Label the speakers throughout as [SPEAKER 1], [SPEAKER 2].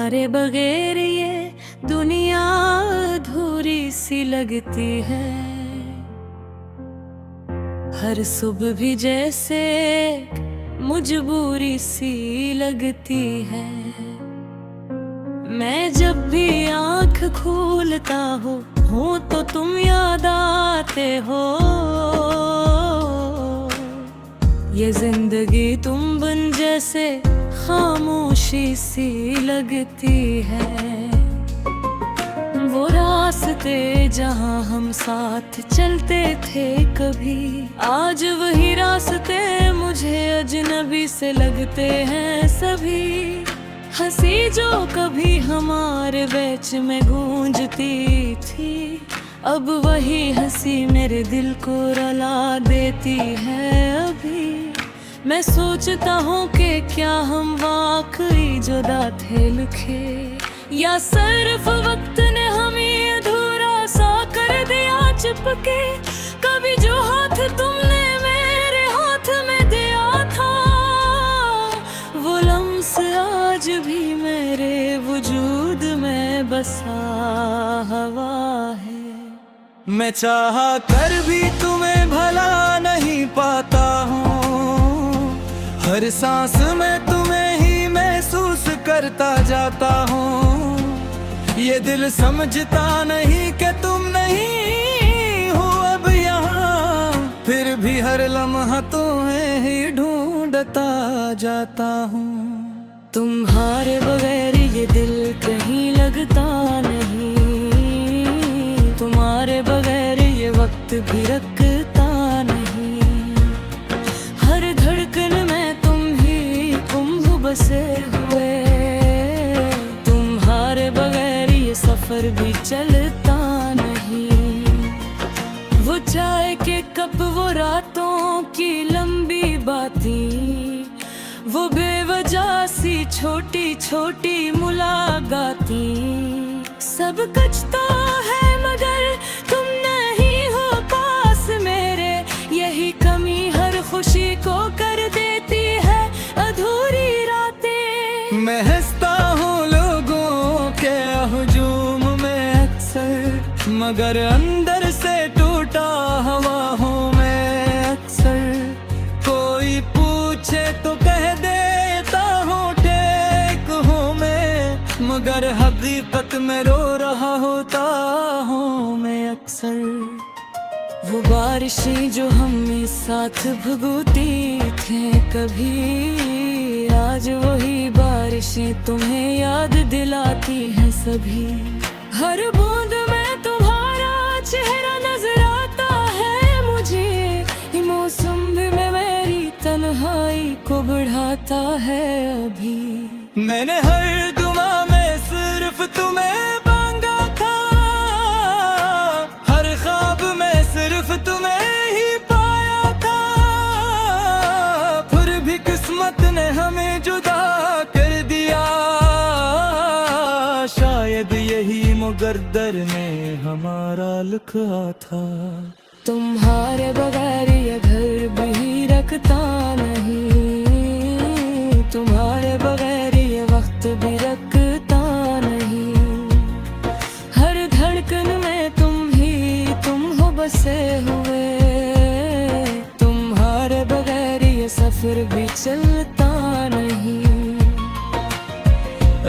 [SPEAKER 1] तुम्हारे बगैर ये दुनिया अधूरी सी लगती है। हर सुबह भी जैसे मजबूरी सी लगती है। मैं जब भी आँख खोलता हूँ तो तुम याद आते हो। ये जिंदगी तुम बिन जैसे खामोशी सी लगती है। वो रास्ते जहाँ हम साथ चलते थे कभी, आज वही रास्ते मुझे अजनबी से लगते हैं सभी। हंसी जो कभी हमारे बीच में गूंजती थी, अब वही हंसी मेरे दिल को रुला देती है अभी। मैं सोचता हूँ कि क्या हम वाकई जुदा थे लिखे, या सिर्फ वक्त ने हमें अधूरा सा कर दिया चिपके। कभी जो हाथ तुमने मेरे हाथ में दिया था, वो लम्स आज भी मेरे वजूद में बसा हुआ है।
[SPEAKER 2] मैं चाहा कर भी तुम्हें भला नहीं पाता हूँ, हर सांस में तुम्हें ही महसूस करता जाता हूँ। ये दिल समझता नहीं कि तुम नहीं हो अब यहाँ, फिर भी हर लम्हा तुम्हें ही ढूंढता जाता हूँ।
[SPEAKER 1] तुम्हारे बगैर ये दिल कहीं लगता नहीं, तुम्हारे बगैर ये वक्त भी रखता नहीं। हर धड़कन में तुम हो बसे हुए, तुम्हारे बगैर ये सफर भी चलता नहीं। वो चाय के कप, वो रातों की लंबी बातें, वो बेवजह सी छोटी छोटी मुलाकातें, सब कुछ तो है मगर तुम नहीं हो पास मेरे। यही कमी हर खुशी को कर देती है अधूरी रातें।
[SPEAKER 2] मैं हंसता हूँ लोगों के हुजूम में अक्सर, मगर अंदर से टूटा हुआ हूँ मैं अक्सर। कोई पूछे तो कह देता हूँ टेक हूँ मैं, मगर हकीकत में रो रहा होता हूँ मैं अक्सर। वो बारिशें जो हमें साथ भुगती थे कभी, आज वही बारिशें तुम्हें याद दिलाती हैं सभी। हर बूंद में तुम्हारा चेहरा नजर आता है मुझे, ये मौसम भी में मेरी तन्हाई को बढ़ाता है अभी। मैंने हर दुआ में सिर्फ तुम्हें मांगा था, हर ख्वाब में सिर्फ तुम्हें ही पाया था। फिर भी किस्मत ने हमें जुदा कर दिया, शायद यही मुकद्दर ने हमारा लिखा था।
[SPEAKER 1] तुम्हारे बगैर ये घर भी रखता नहीं, तुम्हारे बगैर ये वक्त भी रखता नहीं। हर धड़कन में तुम हो बसे हुए, तुम्हारे बगैर ये सफर भी चलता नहीं।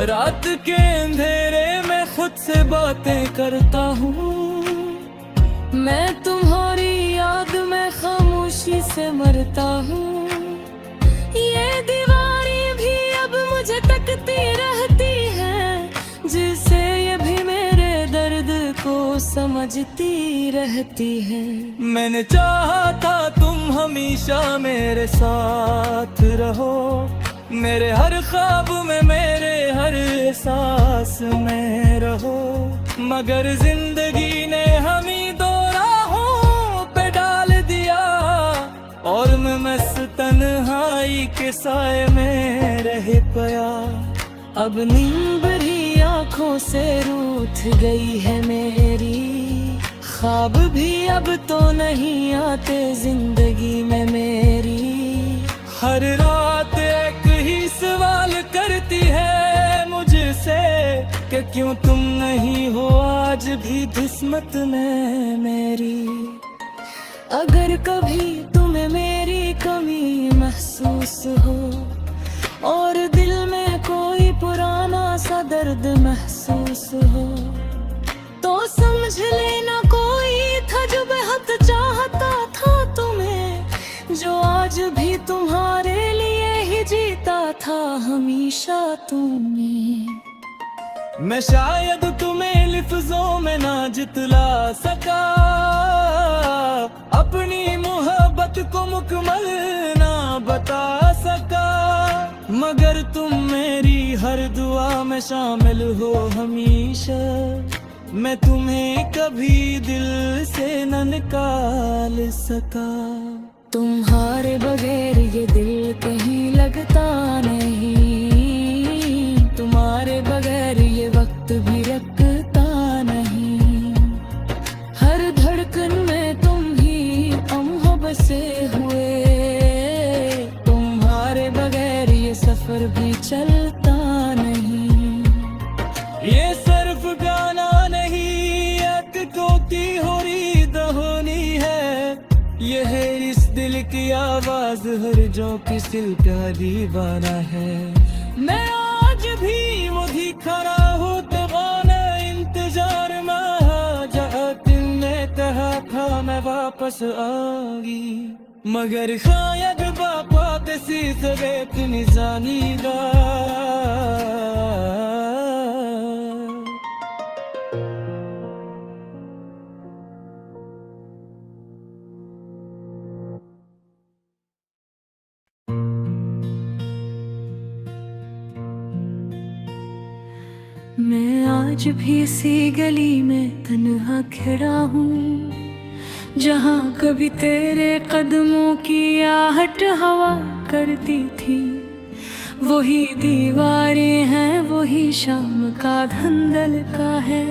[SPEAKER 2] रात के अंधेरे में खुद से बातें करता हूँ,
[SPEAKER 1] मैं तुम्हारी याद में खामोशी से मरता हूँ। ये दीवारें भी अब मुझे तकती रहती हैं, जिससे ये भी मेरे दर्द को समझती रहती है।
[SPEAKER 2] मैंने चाहा था तुम हमेशा मेरे साथ रहो, मेरे हर ख्वाब में मेरे हर एहसास में रहो। मगर जिंदगी ने हमें दो राहों पे डाल दिया, और मैं मस्त तन्हाई के साए में रह पाया।
[SPEAKER 1] अब नींद भरी आँखों से रूठ गई है मेरी, ख्वाब भी अब तो नहीं आते जिंदगी में मेरी।
[SPEAKER 2] हर रात एक ही सवाल करती है मुझसे से कि क्यों तुम नहीं हो आज भी किस्मत में मेरी।
[SPEAKER 1] अगर कभी तुम्हें मेरी कमी महसूस हो और दिल में कोई पुराना सा दर्द महसूस हो, तो समझ लेना कोई था जो बेहद चाहता था तुम्हें, जो आज भी तुम्हारे लिए ही जीता था हमेशा तुम्हें।
[SPEAKER 2] मैं शायद तुम्हें लिफ्जों में ना जितला सका, अपनी मोहब्बत को मुकम्मल ना बता सका, मगर तुम मेरी हर दुआ में शामिल हो हमेशा। मैं तुम्हें कभी दिल से न निकाल सका।
[SPEAKER 1] तुम्हारे बगैर ये दिल कहीं लगता नहीं, तुम्हारे बगैर ये वक्त भी रखता नहीं। हर धड़कन में तुम ही हम बसे हुए, तुम्हारे बगैर ये सफर भी चलता नहीं।
[SPEAKER 2] ये सिर्फ गाना नहीं, एक कोती हो रीद होनी है। ये है इस दिल की आवाज हर जो किसी का दीवाना है। मैं आज भी वही खड़ा हूँ दीवाना इंतजार में, जहाँ तुमने कहा था मैं वापस आऊंगी, मगर शायद बापा किसी सबक निशानीगा।
[SPEAKER 1] मैं आज भी इसी गली में तन्हा खड़ा हूँ, जहाँ कभी तेरे कदमों की आहट हवा करती थी। वही दीवारें हैं, वही शाम का धंधल का है,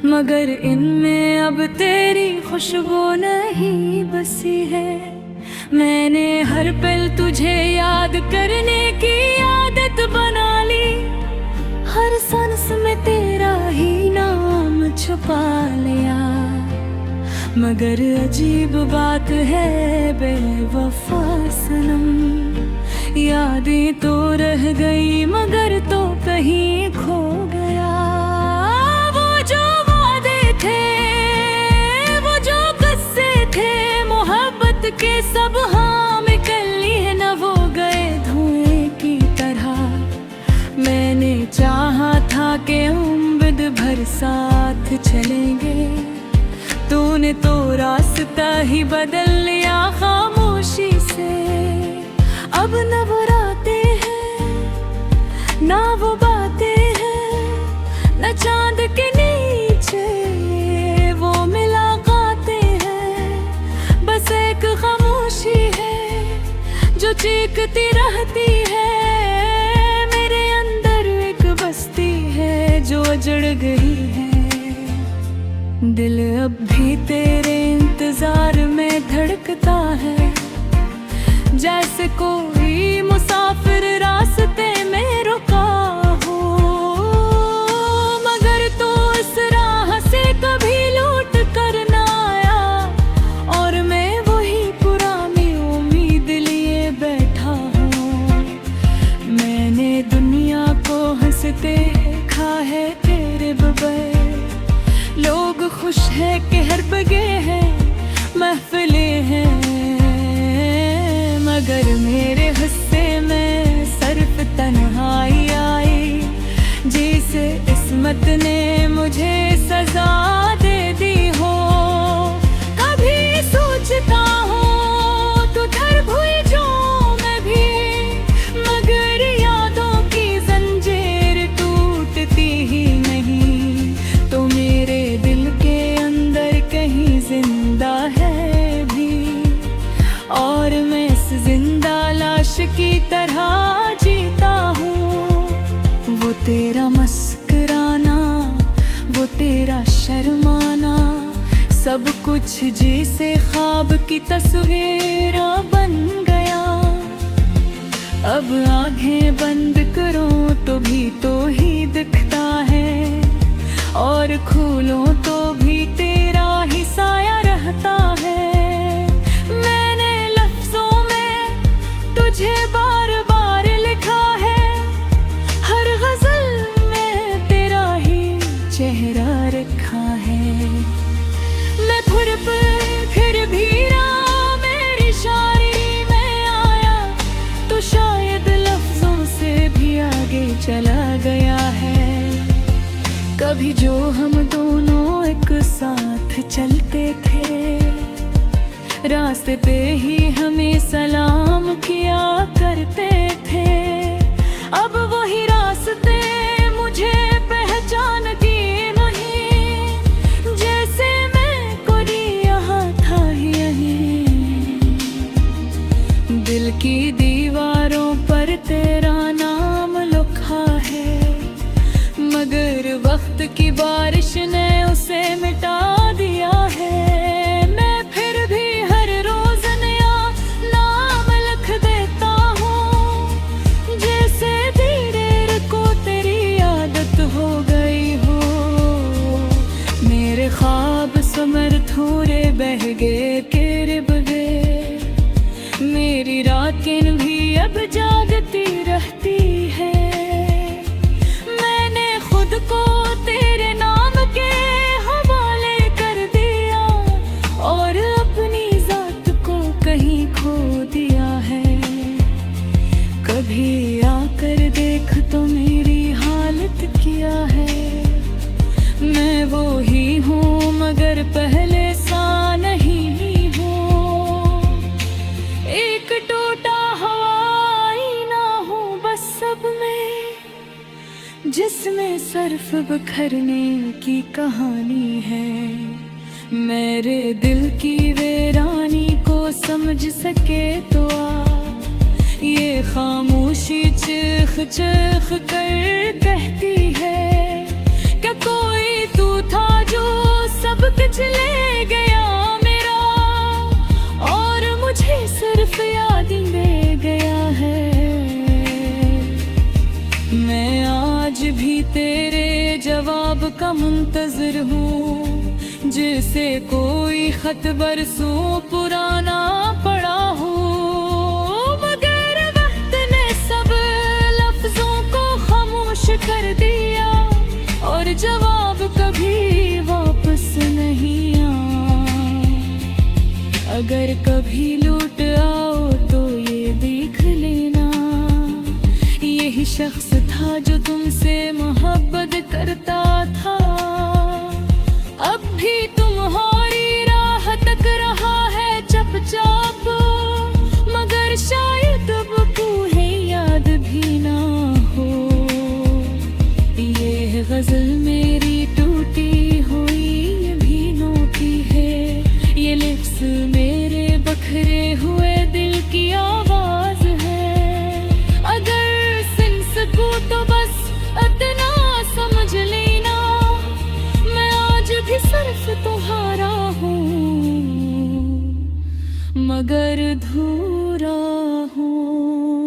[SPEAKER 1] मगर इनमें अब तेरी खुशबू नहीं बसी है। मैंने हर पल तुझे याद करने की आदत बना ली, हर सांस में तेरा ही नाम छुपा लिया। मगर अजीब बात है बेवफा सनम, यादें तो रह गई मगर तो कहीं खो गया। वो जो वादे थे, वो जो किस्से थे मोहब्बत के, सब हाँ निकल लिए न, वो गए धुएं की तरह। मैंने चाहा था कि उम्मीद भर साथ चलेंगे, तूने तो रास्ता ही बदल लिया खामोशी से। अब न वो रातें हैं, ना वो बातें हैं, न चांद के नीचे वो मुलाकातें हैं। बस एक खामोशी है जो चीखती रहती है, मेरे अंदर एक बस्ती है जो उजड़ गई है। दिल अब भी तेरे इंतजार में धड़कता है, जैसे कोई मुसाफिर रास्ते में रुका हो, मगर तो इस राह से कभी लौट कर ना आया। और मैं वही पुरानी उम्मीद लिए बैठा हूँ। मैंने दुनिया को हंसते देखा है तेरे बगैर, लोग खुश है कि हर बगे हैं, महफिलें हैं, मगर मेरे हिस्से में सिर्फ तन्हाई आई। जिसे किस्मत ने मुझे सजा दे दी हो। कभी सोचता हूँ तू धर भूल जाऊं मैं भी, मगर यादों की जंजीर टूटती ही नहीं। तो मेरे दिल के अंदर कहीं जिंदा है भी, और मैं इस जिंदा लाश की तरह जीता हूँ। वो तेरा मुस्कुराना, वो तेरा शर्माना, सब कुछ जैसे ख्वाब की तस्वीर बन गया। अब आंखें बंद करो तो भी तो ही दिखता है, और खोलो तो भी तेरा ही साया रहता है। मैंने लफ्जों में तुझे बार बार लिखा है, हर गजल में तेरा ही चेहरा रखा है। मैं फिर भी ना मेरी शायरी में आया, तो शायद लफ्जों से भी आगे चला गया है। कभी जो हम दोनों एक साथ चलते थे, रास्ते पे ही हमें सलाम किया करते थे। अब वही रास्ते मुझे पहचान दिए नहीं, जैसे मैं कोई यहाँ था यहीं। दिल की दीवारों पर तेरा नाम लिखा है, मगर वक्त की बारिश ने उसे मिटा दिया है। मैं फिर भी हर रोज नया नाम लिख देता हूँ, जैसे धीरे को तेरी आदत हो गई हो। मेरे ख्वाब समर थोड़े बह गए तेरे बगैर, मेरी रातें भी अब जागती रहती है। को तेरे नाम के हवाले कर दिया, और अपनी जात को कहीं खो दिया है। कभी आकर देख तो मेरी हालत क्या है। मैं वो ही हूँ मगर पहले सा नहीं हूँ, एक टूटा हवाई ना हूँ बस सब में, जिसमें सर्फ बिखरने की कहानी है। मेरे दिल की वीरानी को समझ सके तो आ, ये खामोशी चीख चीख कर कहती है, क्या कोई तू था जो सब कुछ ले गया मेरा, और मुझे सिर्फ याद दे गया है। मैं आज भी तेरे जवाब का मुंतजर हूँ, जैसे कोई खत बरसों पुराना पड़ा हो। मगर वक्त ने सब लफ्जों को खामोश कर दिया, और जवाब कभी वापस नहीं आया। अगर कभी लौट आओ तो ये देख लेना, यही शख्स था जो तुमसे मोहब्बत करता था। अब भी तुम्हारी राह तक रहा है चुपचाप, मगर शायद अब तुम्हें याद भी ना हो। ये गजल मेरी टूटी हुई भीनों की है, ये लिप्स मेरे बखरे हुए दिल की आवाज है। अगर तो बस इतना समझ लेना, मैं आज भी सिर्फ तुम्हारा हूँ मगर अधूरा हूँ।